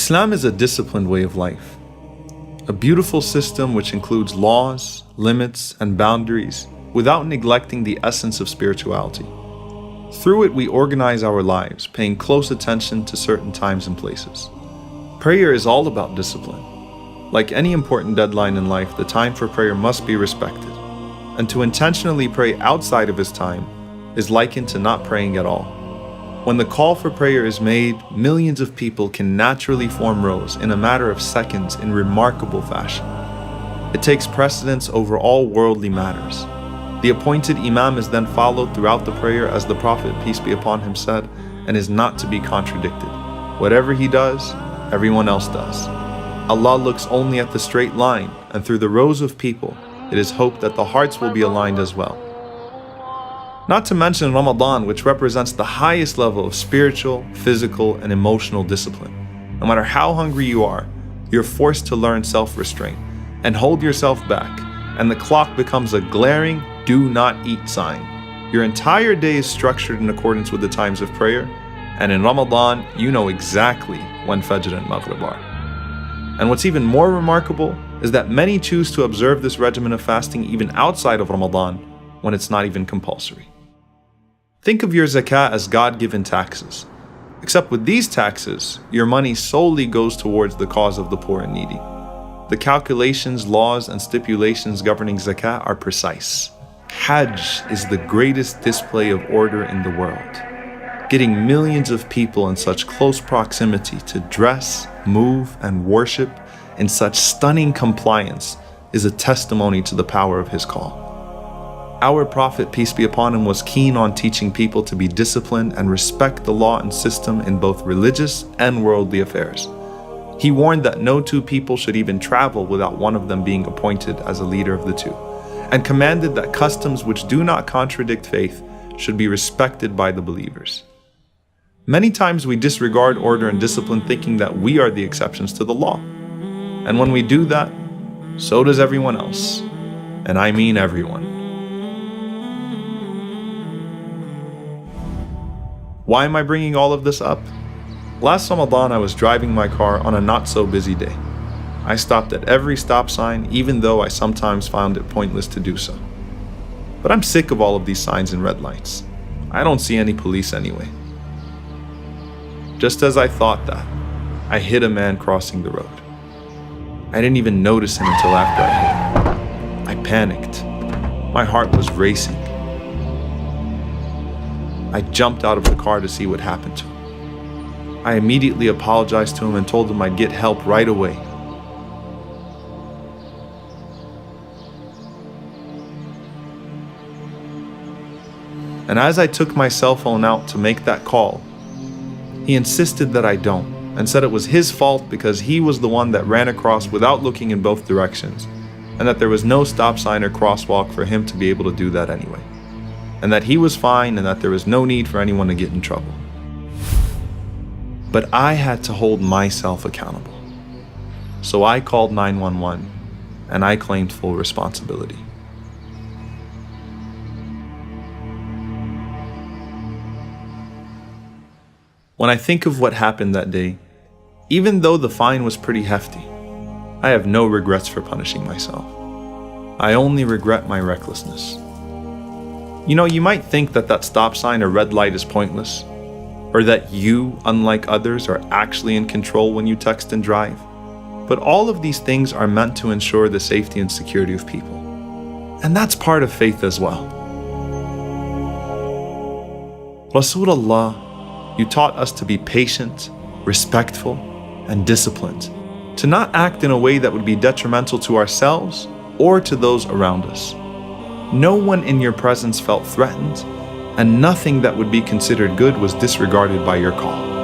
Islam is a disciplined way of life, a beautiful system which includes laws, limits, and boundaries without neglecting the essence of spirituality. Through it, we organize our lives, paying close attention to certain times and places. Prayer is all about discipline. Like any important deadline in life, the time for prayer must be respected. And to intentionally pray outside of his time is likened to not praying at all. When the call for prayer is made, millions of people can naturally form rows in a matter of seconds in remarkable fashion. It takes precedence over all worldly matters. The appointed imam is then followed throughout the prayer as the Prophet, peace be upon him, said, and is not to be contradicted. Whatever he does, everyone else does. Allah looks only at the straight line, and through the rows of people, it is hoped that the hearts will be aligned as well. Not to mention Ramadan, which represents the highest level of spiritual, physical, and emotional discipline. No matter how hungry you are, you're forced to learn self-restraint and hold yourself back, and the clock becomes a glaring "do not eat" sign. Your entire day is structured in accordance with the times of prayer, and in Ramadan, you know exactly when Fajr and Maghrib are. And what's even more remarkable is that many choose to observe this regimen of fasting even outside of Ramadan when it's not even compulsory. Think of your zakah as God-given taxes. Except with these taxes, your money solely goes towards the cause of the poor and needy. The calculations, laws, and stipulations governing zakah are precise. Hajj is the greatest display of order in the world. Getting millions of people in such close proximity to dress, move, and worship in such stunning compliance is a testimony to the power of his call. Our Prophet, peace be upon him, was keen on teaching people to be disciplined and respect the law and system in both religious and worldly affairs. He warned that no two people should even travel without one of them being appointed as a leader of the two, and commanded that customs which do not contradict faith should be respected by the believers. Many times we disregard order and discipline, thinking that we are the exceptions to the law. And when we do that, so does everyone else. And I mean everyone. Why am I bringing all of this up? Last Ramadan, I was driving my car on a not so busy day. I stopped at every stop sign, even though I sometimes found it pointless to do so. But I'm sick of all of these signs and red lights. I don't see any police anyway. Just as I thought that, I hit a man crossing the road. I didn't even notice him until after I hit him. I panicked. My heart was racing. I jumped out of the car to see what happened to him. I immediately apologized to him and told him I'd get help right away. And as I took my cell phone out to make that call, he insisted that I don't, and said it was his fault because he was the one that ran across without looking in both directions, and that there was no stop sign or crosswalk for him to be able to do that anyway, and that he was fine and that there was no need for anyone to get in trouble. But I had to hold myself accountable. So I called 911 and I claimed full responsibility. When I think of what happened that day, even though the fine was pretty hefty, I have no regrets for punishing myself. I only regret my recklessness. You know, you might think that that stop sign or red light is pointless, or that you, unlike others, are actually in control when you text and drive. But all of these things are meant to ensure the safety and security of people. And that's part of faith as well. Rasulullah, you taught us to be patient, respectful, and disciplined, to not act in a way that would be detrimental to ourselves or to those around us. No one in your presence felt threatened, and nothing that would be considered good was disregarded by your call.